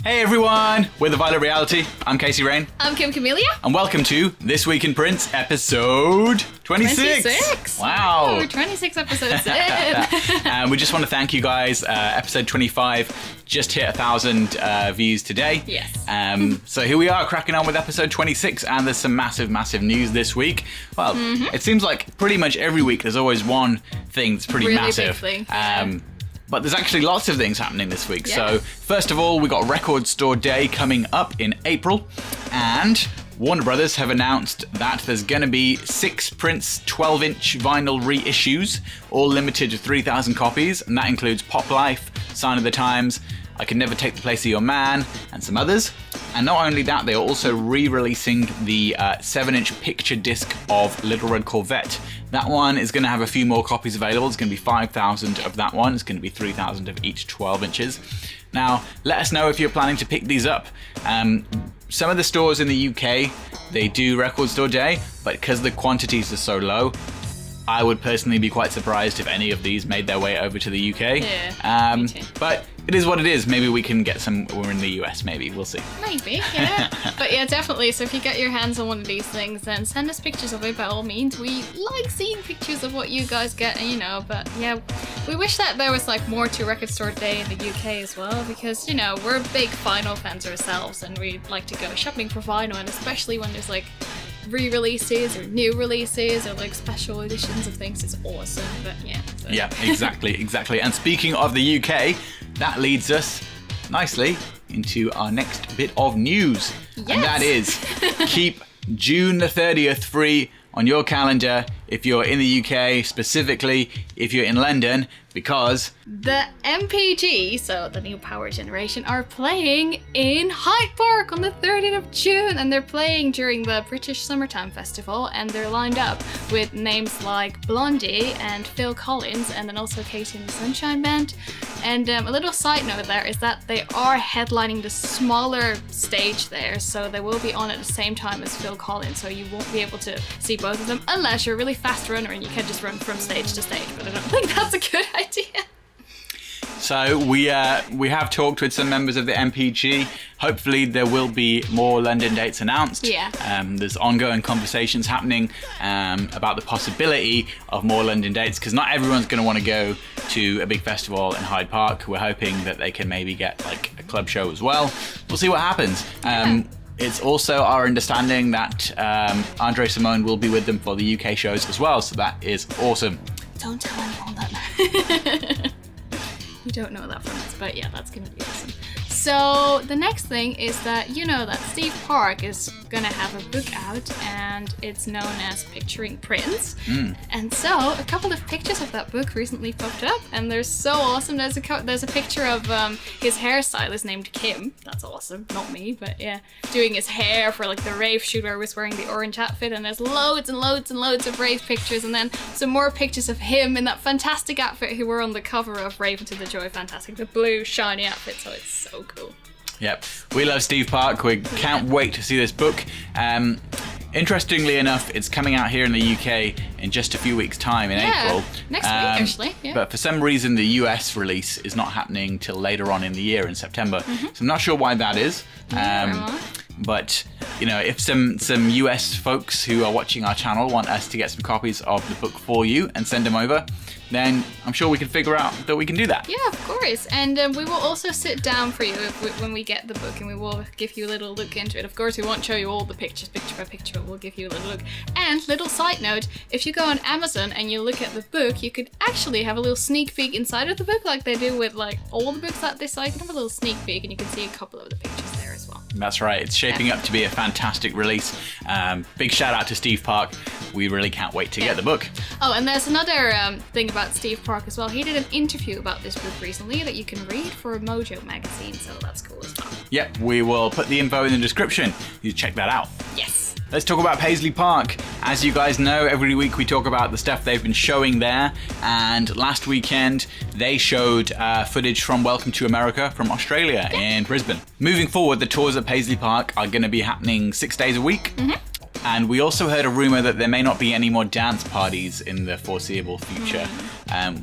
Hey everyone, we're The Violet Reality. I'm Casey Rain. I'm Kim Camellia. And welcome to This Week in Prince, episode 26. Wow. We're 26 episodes in. And we just want to thank you guys. Episode 25 just hit 1,000 views today. Yes. So here we are cracking on with episode 26, and there's some massive news this week. Well, It seems like pretty much every week there's always one thing that's pretty really massive. Big thing. Yeah. But there's actually lots of things happening this week. Yeah. So first of all, we got Record Store Day coming up in April, and Warner Brothers have announced that there's going to be 6 Prince 12-inch vinyl reissues, all limited to 3,000 copies, and that includes Pop Life, Sign of the Times, I Could Never Take the Place of Your Man, and some others. And not only that, they are also re-releasing the 7-inch picture disc of Little Red Corvette. That one is going to have a few more copies available. It's going to be 5,000 of that one. It's going to be 3,000 of each 12 inches. Now, let us know if you're planning to pick these up. Some of the stores in the UK, they do Record Store Day, but because the quantities are so low, I would personally be quite surprised if any of these made their way over to the UK. Yeah, me too. But it is what it is. Maybe we can get some. We're in the US, maybe. We'll see. Maybe, yeah. But yeah, definitely. So if you get your hands on one of these things, then send us pictures of it by all means. We like seeing pictures of what you guys get, but yeah, we wish that there was like more to Record Store Day in the UK as well, because, we're big vinyl fans ourselves and we like to go shopping for vinyl, and especially when there's like re-releases or new releases or like special editions of things. It's awesome. But yeah. So. Yeah, exactly. And speaking of the UK, that leads us nicely into our next bit of news. Yes. And that is, keep June the 30th free on your calendar if you're in the UK, specifically if you're in London, because the MPG, so the New Power Generation, are playing in Hyde Park on the 30th of June, and they're playing during the British Summertime Festival, and they're lined up with names like Blondie and Phil Collins, and then also Katie and the Sunshine Band. And a little side note there is that they are headlining the smaller stage there, so they will be on at the same time as Phil Collins, so you won't be able to see both of them unless you're a really fast runner and you can just run from stage to stage, but I don't think that's a good idea. So we have talked with some members of the MPG. Hopefully there will be more London dates announced. Yeah. There's ongoing conversations happening about the possibility of more London dates, because not everyone's going to want to go to a big festival in Hyde Park. We're hoping that they can maybe get like a club show as well. We'll see what happens. It's also our understanding that Andre Cymone will be with them for the UK shows as well, so that is awesome. Don't tell anyone that. We don't know that from us, but yeah, that's gonna be awesome. So the next thing is that that Steve Parke is gonna have a book out, and it's known as Picturing Prince. And so a couple of pictures of that book recently popped up, and they're so awesome. There's a picture of his hairstylist named Kim. That's awesome, not me, but yeah, doing his hair for like the rave shoot where he was wearing the orange outfit. And there's loads and loads and loads of rave pictures, and then some more pictures of him in that fantastic outfit he wore on the cover of Rave to the Joy Fantastic, the blue shiny outfit. So it's so cool. Yep, we love Steve Parke. We can't wait to see this book. Interestingly enough, it's coming out here in the UK in just a few weeks' time in April. Next week, actually. Yeah. But for some reason, the US release is not happening till later on in the year in September. So I'm not sure why that is. But if some US folks who are watching our channel want us to get some copies of the book for you and send them over, then I'm sure we can figure out that we can do that. Yeah, of course. And we will also sit down for you when we get the book, and we will give you a little look into it. Of course, we won't show you all the pictures, picture by picture, but we'll give you a little look. And little side note, if you go on Amazon and you look at the book, you could actually have a little sneak peek inside of the book, like they do with like all the books that they sell. You can have a little sneak peek, and you can see a couple of the pictures there as well. That's right. It's shaping up to be a fantastic release. Big shout out to Steve Parke. We really can't wait to get the book. Oh, and there's another thing about Steve Parke as well. He did an interview about this book recently that you can read for Mojo magazine, so that's cool as well. Yep, we will put the info in the description. You check that out. Yes. Let's talk about Paisley Park. As you guys know, every week we talk about the stuff they've been showing there, and last weekend they showed footage from Welcome to America from Australia in Brisbane. Moving forward, the tours at Paisley Park are going to be happening 6 days a week. And we also heard a rumor that there may not be any more dance parties in the foreseeable future.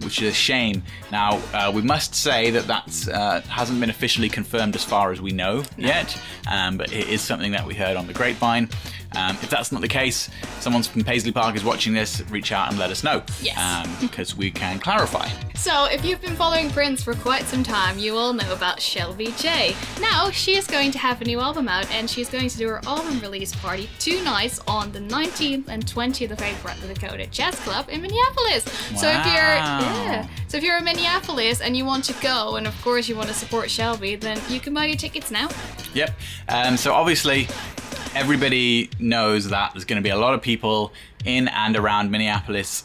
which is a shame. Now, we must say that that's hasn't been officially confirmed as far as we know yet, but it is something that we heard on the grapevine. If that's not the case, someone from Paisley Park is watching this, reach out and let us know. Yes. Because we can clarify. So, if you've been following Prince for quite some time, you all know about Shelby J. Now, she is going to have a new album out, and she's going to do her album release party 2 nights on the 19th and 20th of April at the Dakota Jazz Club in Minneapolis. Wow. So if you're in Minneapolis and you want to go, and of course you want to support Shelby, then you can buy your tickets now. Yep. So obviously, everybody knows that there's going to be a lot of people in and around Minneapolis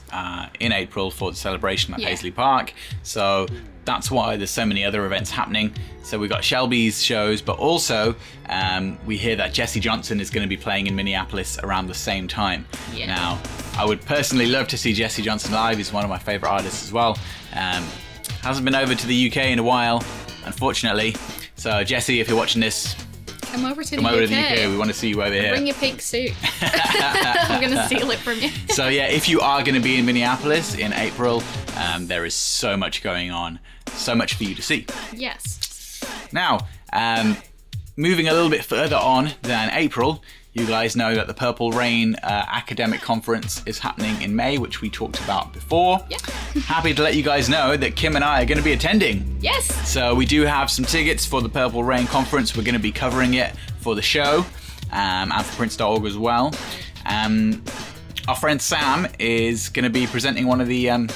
in April for the celebration at Paisley Park. So that's why there's so many other events happening. So we've got Shelby's shows, but also we hear that Jesse Johnson is going to be playing in Minneapolis around the same time. Yeah. Now, I would personally love to see Jesse Johnson live. He's one of my favorite artists as well. Hasn't been over to the UK in a while, unfortunately. So Jesse, if you're watching this, come over to the UK. We want to see you over here. Bring your pink suit. I'm going to steal it from you. So yeah, if you are going to be in Minneapolis in April, there is so much going on, so much for you to see. Yes. Now, moving a little bit further on than April, you guys know that the Purple Rain Academic Conference is happening in May, which we talked about before. Yeah. Happy to let you guys know that Kim and I are going to be attending. Yes. So we do have some tickets for the Purple Rain Conference. We're going to be covering it for the show and for Prince.org as well. Our friend Sam is going to be presenting one of the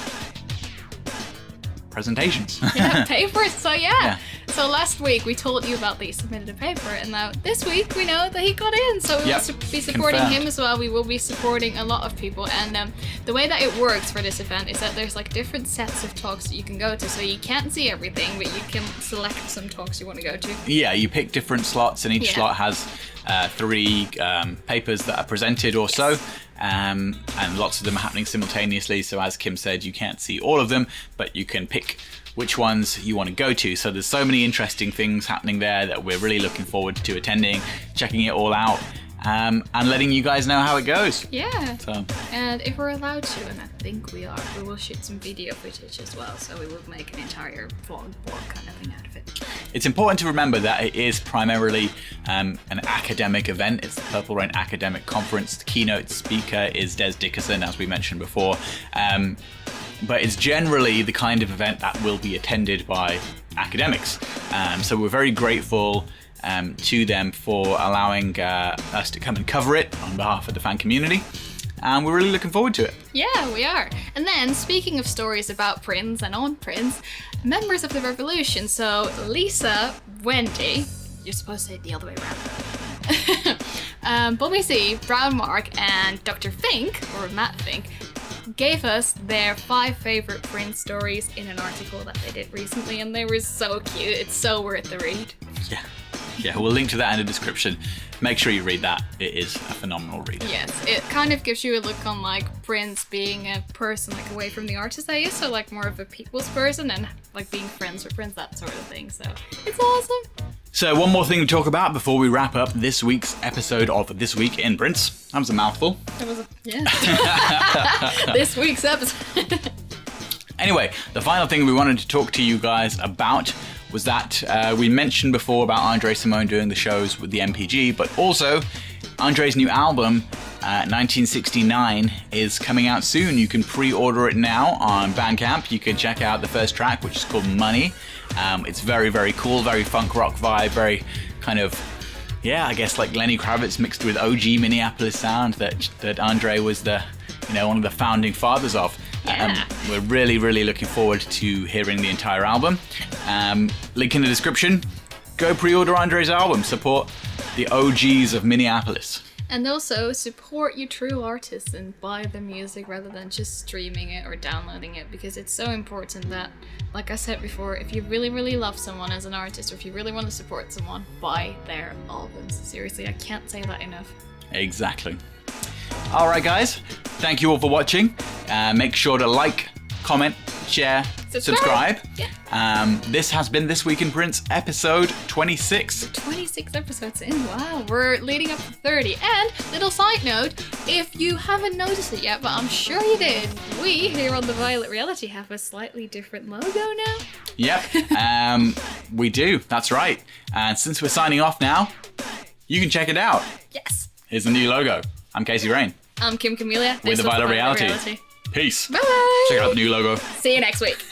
presentations. Yeah, papers. So yeah. So last week we told you about that he submitted a paper, and now this week we know that he got in. So we will be supporting him as well. We will be supporting a lot of people, and the way that it works for this event is that there's like different sets of talks that you can go to. So you can't see everything, but you can select some talks you want to go to. Yeah, you pick different slots, and each slot has 3 papers that are presented or so. And lots of them are happening simultaneously. So as Kim said, you can't see all of them, but you can pick which ones you want to go to. So there's so many interesting things happening there that we're really looking forward to attending, checking it all out, and letting you guys know how it goes. Yeah. So. And if we're allowed to, and I think we are, we will shoot some video footage as well. So we will make an entire vlog kind of thing out of it. It's important to remember that it is primarily an academic event. It's the Purple Rain Academic Conference. The keynote speaker is Des Dickerson, as we mentioned before. But it's generally the kind of event that will be attended by academics. So we're very grateful to them for allowing us to come and cover it on behalf of the fan community. And we're really looking forward to it. Yeah, we are. And then, speaking of stories about Prince and on Prince, members of the Revolution, so Lisa, Wendy, you're supposed to say it the other way around. Bobby C, Brown Mark, and Dr. Fink, or Matt Fink, gave us their 5 favorite Prince stories in an article that they did recently, and they were so cute. It's so worth the read. Yeah, we'll link to that in the description. Make sure you read that. It is a phenomenal read. Yes, it kind of gives you a look on like Prince being a person like away from the artist that he is, so like more of a people's person, and like being friends with Prince, that sort of thing. So it's awesome. So one more thing to talk about before we wrap up this week's episode of This Week in Prince. That was a mouthful. That was this week's episode. Anyway, the final thing we wanted to talk to you guys about was that we mentioned before about Andre Cymone doing the shows with the MPG, but also Andre's new album, 1969, is coming out soon. You can pre-order it now on Bandcamp. You can check out the first track, which is called Money. It's very, very cool, very funk rock vibe, very kind of, I guess like Lenny Kravitz mixed with OG Minneapolis sound that Andre was one of the founding fathers of. Yeah. We're really, really looking forward to hearing the entire album. Link in the description. Go pre-order Andre's album. Support the OGs of Minneapolis. And also support your true artists and buy the music rather than just streaming it or downloading it, because it's so important that, like I said before, if you really, really love someone as an artist, or if you really want to support someone, buy their albums. Seriously, I can't say that enough. Exactly. Alright guys, thank you all for watching. Make sure to like, comment, share, subscribe. Yeah. This has been This Week in Prince, episode 26. 26 episodes in. Wow, we're leading up to 30. And little side note, if you haven't noticed it yet, but I'm sure you did, we here on the Violet Reality have a slightly different logo now. Yep, we do. That's right. And since we're signing off now, you can check it out. Yes. Here's the new logo. I'm Casey Rain. I'm Kim Camellia. With the Violet Reality. Peace. Bye. Check out the new logo. See you next week.